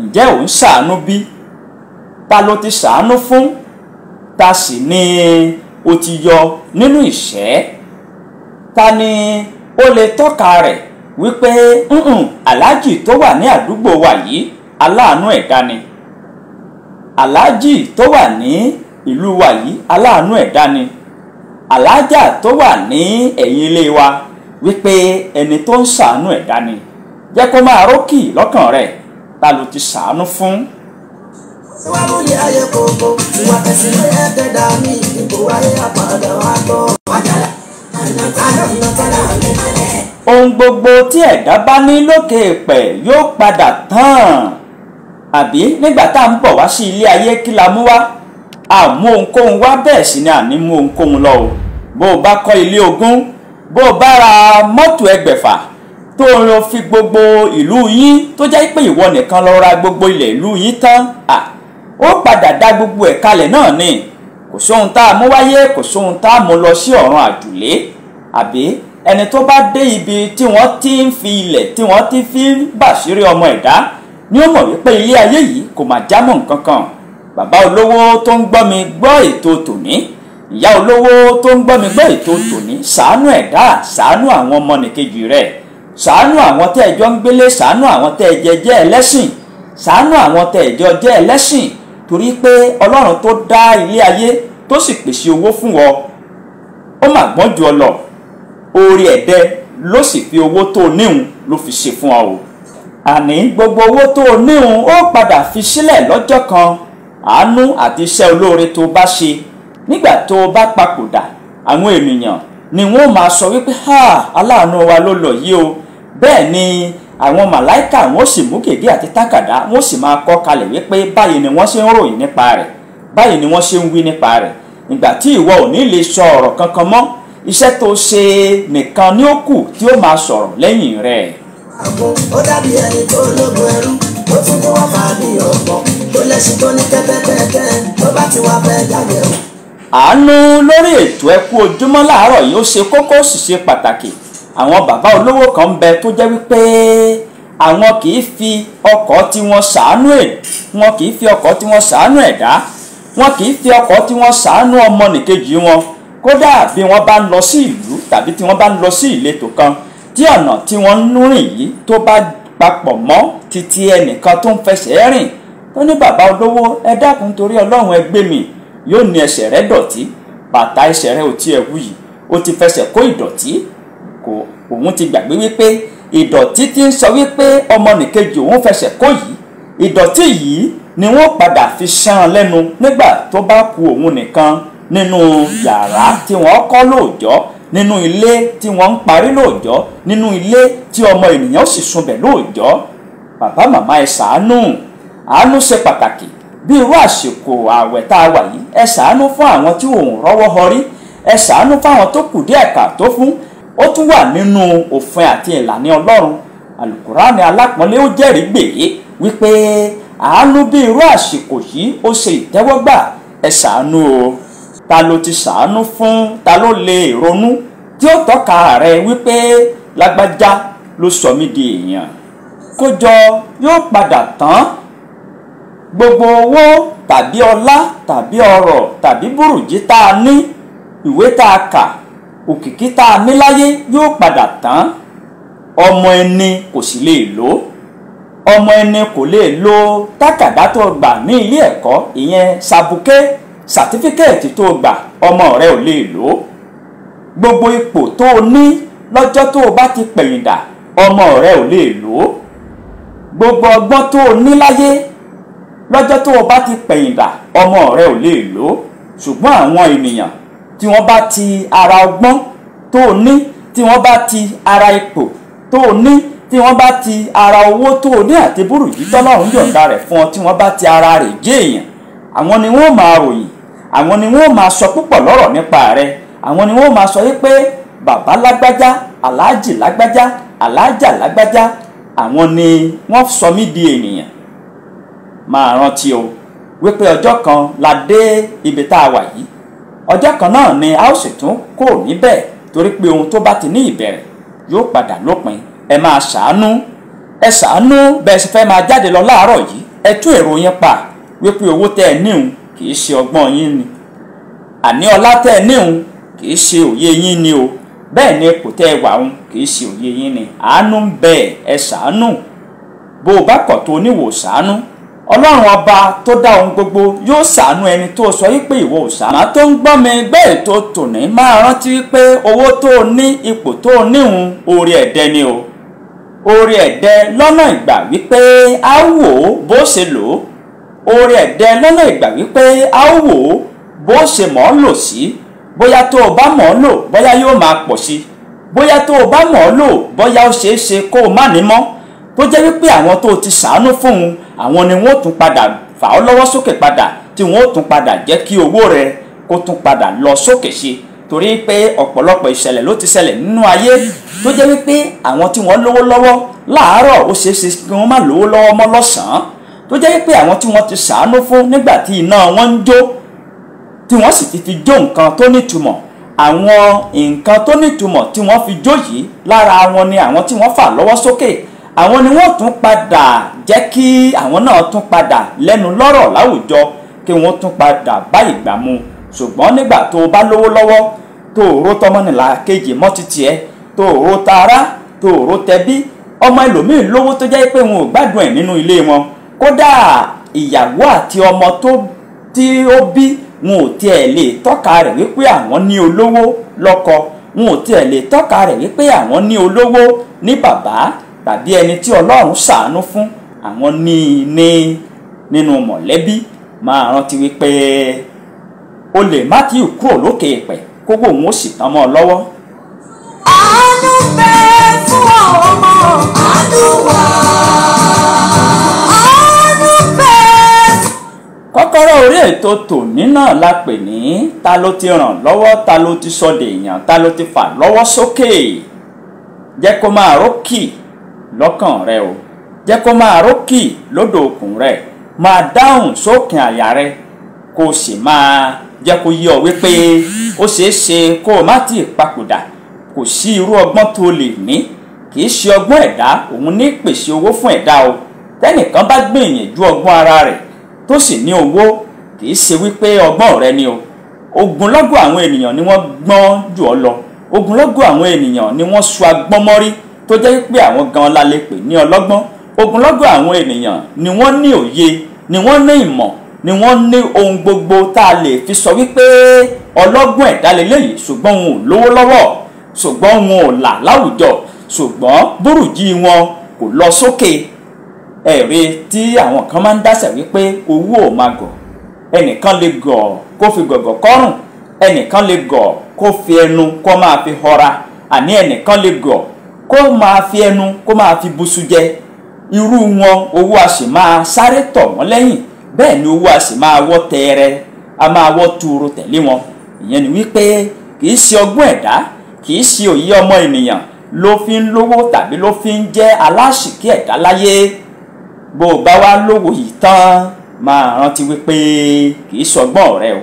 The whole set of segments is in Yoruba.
ǹjẹ́ ò ń ṣàánú bí? Ta ló ti ṣàánú fún? Ta sì ni o ti yọ nínú ìṣẹ́? Ta ni ó lè tọ́ka rẹ̀ wípé aláàjì tó wà ní àdúgbò wa yìí aláàánú ẹ̀dá ni, aláàjì tó wà ní ìlú wa yìí aláàánú ẹ̀dá ni, aláàjà tó wà ní ẹ̀yìn ilé wa wípé ẹni tó ń ṣàánú ẹ̀dá ni? Jẹ́ kó máa rókì lọ́kàn rẹ̀. Ta ló ti ṣàánú fún? Ohun gbogbo tí ẹ̀dá bá ní lókè èèpẹ̀ yóò padà tán. Àbí nígbà tá à ń bọ̀ wá sí ilé ayé kí la mú wá? A mú ohunkóhun wá, bẹ́ẹ̀ sì ni àní mú ohunkóhun lọ o. Bó o bá kọ́ ilé 20, bó o bá ra mọ́tò 600 tó lọ fi gbogbo ìlú yín tó jẹ́ pé ìwọ nìkan lọ ra gbogbo ilẹ̀ ìlú yín tán, ó padà dá gbogbo ẹ̀ kalẹ̀ náà ni. Kò sóhun tá a mú wáyé, kò sóhun tá a mú lọ sí ọ̀run àjùlé. Àbí ẹni tó bá dé ibi tí wọ́n ti ń fi ilẹ̀ tí wọ́n ti fi bàṣírí ọmọ ẹ̀dá ni ó mọ̀ wípé ilé ayé yìí kò mà jámọ́ nǹkan kan. Bàbá olówó tó ń gbọ́ mi gbọ́ ètò tòní, ìyá olówó tó ń gbọ́ mi gbọ́ ètò tòní, ṣàánú ẹ̀dá, ṣàánú àwọn ọmọnìkejì rẹ̀, ṣàánú àwọn tẹ́ ẹjọ́ ń gbélé, ṣàánú àwọn tẹ́ ẹjẹ́ jẹ́ ẹlẹ́sìn, ṣàánú àwọn tẹ́ ẹjọ́ jẹ́ ẹlẹ́sìn, torí pé Ọlọ́run tó dá ilé ayé tó sì pèsè owó fún ọ, ó mà gbọ́n ju ọ lọ. Oore ẹ̀dẹ́ ló sì fi owó tó níhun ló fi ṣe fún ọ o. Àní gbogbo owó tó níhun ó padà fi sílẹ̀ lọ́jọ́ kan. Àánú àti iṣẹ́ olóore tó bá ṣe nígbà tó bá papòdà, àwọn ènìyàn ni wọ́n máa sọ wípé aláàánú wa ló lọ yìí o. Bẹ́ẹ̀ ni àwọn màláìkà wọ́n sì mú gègé àti tákàdá, wọ́n sì máa kọ kalẹ̀ wípé báyìí ni wọ́n ṣe ń ròyìn nípa rẹ̀, báyìí ni wọ́n ṣe ń wí nípa rẹ̀. Nígbà tí ìwọ ò ní lè sọ ọ̀rọ̀ kankan mọ́, iṣẹ́ tó ṣe nìkan ni ó kù tí ó máa sọ̀rọ̀ lẹ́yìn rẹ̀. Ó dàbí ẹni tó lógun ẹrú, ó tún kó wá fà ní ọ̀pọ̀, tó lẹ́sìn tó ní kẹ́kẹ́kẹ́kẹ́, tó bá ti wá fẹ́ jáde o. Àánú lórí ètò Ẹ Kú Ojúmọ́ láàárọ̀ yìí ó ṣe kókó sì ṣe pàtàkì. Àwọn bàbá olówó kan ń bẹ tó jẹ́ wípé àwọn kì í fi ọkọ̀ tí wọ́n ṣàánú wọn kì í fi ọkọ̀ tí wọ́n ṣàánú ẹ̀dá, wọn kì í fi ọkọ̀ tí wọ́n ṣàánú ọmọnìkejì wọn. Kódà bí wọ́n bá ń lọ sí ìlú tàbí tí wọ́n bá ń lọ sí ìletò kan tí ọ̀nà tí wọ́n ń rìn yìí tó bá papọ̀ mọ́ títí ẹnìkan tó ń fẹsẹ̀ rìn, tó ní bàbá olówó ẹ dákun torí Ọlọ́run ẹ gbé mi, yóò ní ẹsẹ̀ rẹ̀ dọ̀tí, bàtà ẹsẹ̀ rẹ̀ ò tiẹ̀ wú yìí, ó ti fẹsẹ̀ kó ìdọ̀tí. Òun ti gbàgbé wípé ìdọ̀tí ti ń sọ wípé ọmọnìkejì òun fẹsẹ̀ kó yìí, ìdọ̀tí yìí ni wọ́n padà fi ṣán lẹ́nu nígbà tó bá ku òun nìkan nínú yàrá tí wọ́n kọ́ lóòjọ́, nínú ilé tí wọ́n ń parí lóòjọ́, nínú ilé tí ọmọ ènìyàn sì sunbẹ̀ lóòjọ́. Bàbá màmá ẹ ṣàánú. Àánú ṣe pàtàkì. Bí irú àsìkò ààwẹ̀ tá a wà yìí, ẹ ṣàánú fún àwọn tí òun rọ́wọ́ họrí, ẹ ṣàánú fún àwọn tó kù díẹ̀ káàtó fún. Ó tún wà nínú òfin àti ìlànà Ọlọ́run. Àlùkùránì alápọ̀nlé ó jẹ́rìí gbèé wípé àánú bí irú àsìkò yìí ó ṣe ìtẹ́wọ́gbà. Ẹ ṣàánú o. Ta ló ti ṣàánú fún? Ta ló lè ronú tí ó tọ́ka rẹ̀ wípé lágbájá ló sọ mí di èèyàn? Kójọ yóò padà tán. Gbogbo owó tàbí ọlá tàbí ọrọ̀ tàbí bùrùjí tá a ní, ìwé tá a kà, òkìkí tá a ní láyé yóò padà tán. Ọmọ ẹni kò sì lè lò. Ọmọ ẹni kò lè lo tákàdá tó gbà ní ilé ẹ̀kọ́, ìyẹn sàbùké, sàtífíkẹ́ẹ̀tì tó gbà, ọmọ rẹ ò lè lò. Gbogbo ipò tó o ní lọ́jọ́ tó o bá ti pẹ̀yìndà, ọmọ rẹ ò lè lò. Gbogbo ọgbọ́n tó o ní láyé lọ́jọ́ tó o bá ti pẹ̀yìndà, ọmọ rẹ ò lè lò. Ṣùgbọ́n àwọn ènìyàn tí wọ́n bá ti ara ọgbọ́n tó o ní, tí wọ́n bá ti ara ipò tó o ní, tí wọ́n bá ti ara owó tó o ní àti bùrùjí tọ́lọ́run yọ̀ǹda rẹ̀ fún ọ, tí wọ́n bá ti ara rẹ̀ jẹ́ èèyàn, àwọn ni wọ́n máa ròyìn, àwọn ni wọ́n máa sọ púpọ̀ lọ́rọ̀ nípa rẹ̀, àwọn ni wọ́n máa sọ wípé bàbá lágbájá, aláàjì lágbájá, aláàjà lágbájá, àwọn ni wọ́n sọ mí di ènìyàn. Máa rántí o wípé ọjọ́ kan la dé ibi tá a wà yìí, ọjọ́ kan náà ni a ó sì tún kò níbẹ̀, torí pé ohun tó bá ti ní ìbẹ̀rẹ̀ yóò padà lópin. Ẹ máa ṣàánú. ẹ ṣàánú bẹ́ẹ̀ ṣe fẹ́ máa jáde lọ láàárọ̀ yìí, ẹ tún èrò yín pa wípé owó tẹ́ ẹ níhun kì í ṣe ọgbọ́n yín ni, àní ọlá tẹ́ ẹ níhun kì í ṣe òye yín ni o, bẹ́ẹ̀ ni ipò tẹ́ ẹ wà ń kì í ṣe òye yín ni. Àánú ń bẹ, ẹ ṣàánú. bó o bá kọ̀ tó oníwò ṣàánú, ọlọ́run ọba tó dá ohun gbogbo yóò ṣàánú ẹni tó sọ wípé ìwọ ò ṣàánú. àmọ́ tó ń gbọ́ mi gbé ètò tòní máa rántí wípé owó tó o ní, ipò tó o níhun, oore ẹ̀dẹ́ ni o, oore ẹ̀dẹ́ lọ́nà ìgbà wípé a wò ó bó ṣe lò ó, oore ẹ̀dẹ́ lọ́nà ìgbà wípé a wò ó bó ṣe mọ̀ ọ́ lò sí. bóyá tó o bá mọ̀ ọ́ lò bóyá yóò máa pọ̀ sí, bóyá tó o bá mọ̀ ọ́ lò bóyá ó ṣeé ṣe kó o má ní mọ́, tó jẹ́ wípé àwọn tó o ti ṣàánú fún un àwọn ni wọ́n tún padà fà ọ́ lọ́wọ́ sókè padà, tí wọ́n tún padà jẹ́ kí owó rẹ kó tún padà lọ sókè sí. torí pé ọ̀pọ̀lọpọ̀ ìṣẹ̀lẹ̀ ló ti ṣẹlẹ̀ nínú ayé tó jẹ́ wípé àwọn tí wọ́n lówó lọ́wọ́ láàárọ̀ ó ṣeé ṣe kí wọ́n má lówó lọ́wọ́ mọ́ lọ́sàn-án, tó jẹ́ wípé àwọn tí wọ́n ti ṣàánú fún nígbà tí iná wọn ń jó, tí wọ́n sì ti fi jó nǹkan tó nítumọ̀, àwọn nǹkan tó nítumọ̀ tí wọ́n fi jó yìí lára wọn ni àwọn tí wọ́n fà lọ́wọ́ sókè, àwọn ni wọ́n tún padà jẹ́ kí àwọn náà tún padà lẹ́nu lọ́rọ̀ láwùjọ, kí wọ́n tún padà bá ìgbà mu. ṣùgbọ́n nígbà tó o bá lówó lọ́wọ́, tó o ró tọmọnìlà kejì mọ́ títì ẹ, tó o ró tara, tó o ró tẹbí, ọmọ ẹlòmíì lówó tó jẹ́ pé wọn ò gbádùn ẹ̀ nínú ilé wọn, kódà ìyàwó àti ọmọ tí ó bí wọn ò tiẹ̀ lè tọ́ka rẹ̀ wípé àwọn ní olówó lọ́kọ, wọn ò tiẹ̀ lè tọ́ka rẹ̀ wípé àwọn ní olówó ní bàbá tàbí ẹni tí Ọlọ́run ṣàánú fún àwọn ní nínú mọ̀lẹ́bí. máa rántí wípé o lè má tí ì kúrò lókè èèpẹ̀ kókó òun ó sì tán mọ́ ọ lọ́wọ́. àánú bẹ fún àwọn ọmọ, àánú wà, àánú bẹ. kọ́kọ́rọ́ orí ètò tòní náà la pè ní ta ló ti ràn lọ́wọ́, ta ló ti sọ dèèyàn, ta ló ti fà lọ́wọ́ sókè. jẹ́ kó máa rókì lọ́kàn rẹ o, jẹ́ kó máa rókì lódò òkun rẹ, máa dáhùn sókè àyà rẹ, kó o sì máa jẹ́ kó yé ọ wípé ó ṣeé ṣe kó o má tíì papòdà. kò sí irú ọgbọ́n tó lè ní, kì í ṣe ọgbọ́n ẹ̀dá òun ní pèsè owó fún ẹ̀dá o. tẹ́nìkan bá gbìyànjú ọgbọ́n ara rẹ̀ tó sì ní owó, kì í ṣe wípé ọgbọ́n rẹ ni o. ogunlọ́gọ̀ àwọn ènìyàn ni wọ́n gbọ́n jù ọ lọ, ogunlọ́gọ̀ àwọn ènìyàn ni wọ́n so agbọ́n mọ́rí tó jẹ́ pé àwọn gan la lè pè ní ọlọ́gbọ́n. ogunlọ́gọ̀ àwọn ènìyàn ni wọ́n ní òye, ni wọ́n ní ìmọ̀, ni wọ́n ní ohun gbogbo tá a lè fi sọ wípé ọlọ́gbọ́n ẹ̀dá lélẹ́yìí, ṣùgbọ́n wọn ò lówó lọ́wọ́, ṣùgbọ́n wọn ò là láwùjọ, ṣùgbọ́n búrùjí wọn kò lọ sókè. ẹ̀rí tí àwọn kan máa ń dáṣà wípé owó ò máa gọ̀, ẹnìkan lè gọ̀ kó fi gọ̀gọ̀ kọ́rùn, ẹnìkan lè gọ̀ kó fi ẹnu kó máa fi họra, àní ẹnìkan lè gọ̀ kó máa fi ẹnu kó máa fi busu jẹ. irú wọn owó a sì máa sáré tọ̀ wọ́n lẹ́yìn, bẹ́ẹ̀ ni owó a sì máa wọ́ tẹ́ẹrẹ, a máa wọ́ tuuru tẹ̀lé wọn. ìyẹn ni wípé kì í ṣe ọgbọ́n ẹ̀dá, kì í ṣe òye ọmọ ènìyàn ló fi ń lówó tàbí ló fi ń jẹ́ aláṣìkí ẹ̀dá láyé. bó o bá wá lówó yìí tán, máa rántí wípé kì í ṣọgbọ́n rẹ o,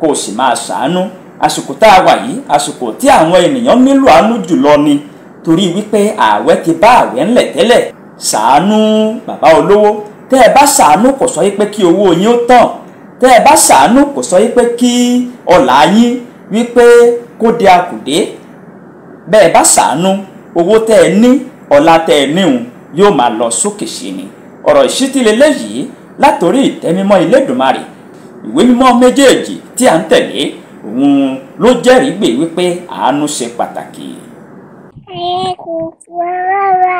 kó o sì máa ṣàánú. àsìkò tá a wà yìí àsìkò tí àwọn ènìyàn nílò àánú jùlọ ni, torí wípé ààwẹ̀ ti bá ààwẹ̀ ńlẹ̀ tẹ́lẹ̀. ṣàánú bàbá olówó, tẹ́ ẹ bá ṣàánú kò sọ wípé kí owó yín ó tán, tẹ́ ẹ bá ṣàánú kò sọ wípé kí ọlà yín wípé kó di akùdé. bẹ́ẹ̀ bá ṣàánú, owó tẹ́ ẹ ní, ọlá tẹ́ ẹ níhun yóò máa lọ sókè sí ni. ọ̀rọ̀ ìṣítí lélẹ́yìí látòrí ìtẹ́mímọ́ Elédùmarè. ìwé mímọ́ méjèèjì tí à ń tẹ̀lé òun ló jẹ́rìí gbè wípé àánú ṣe pàtàkì. Ayé kò fún rárá.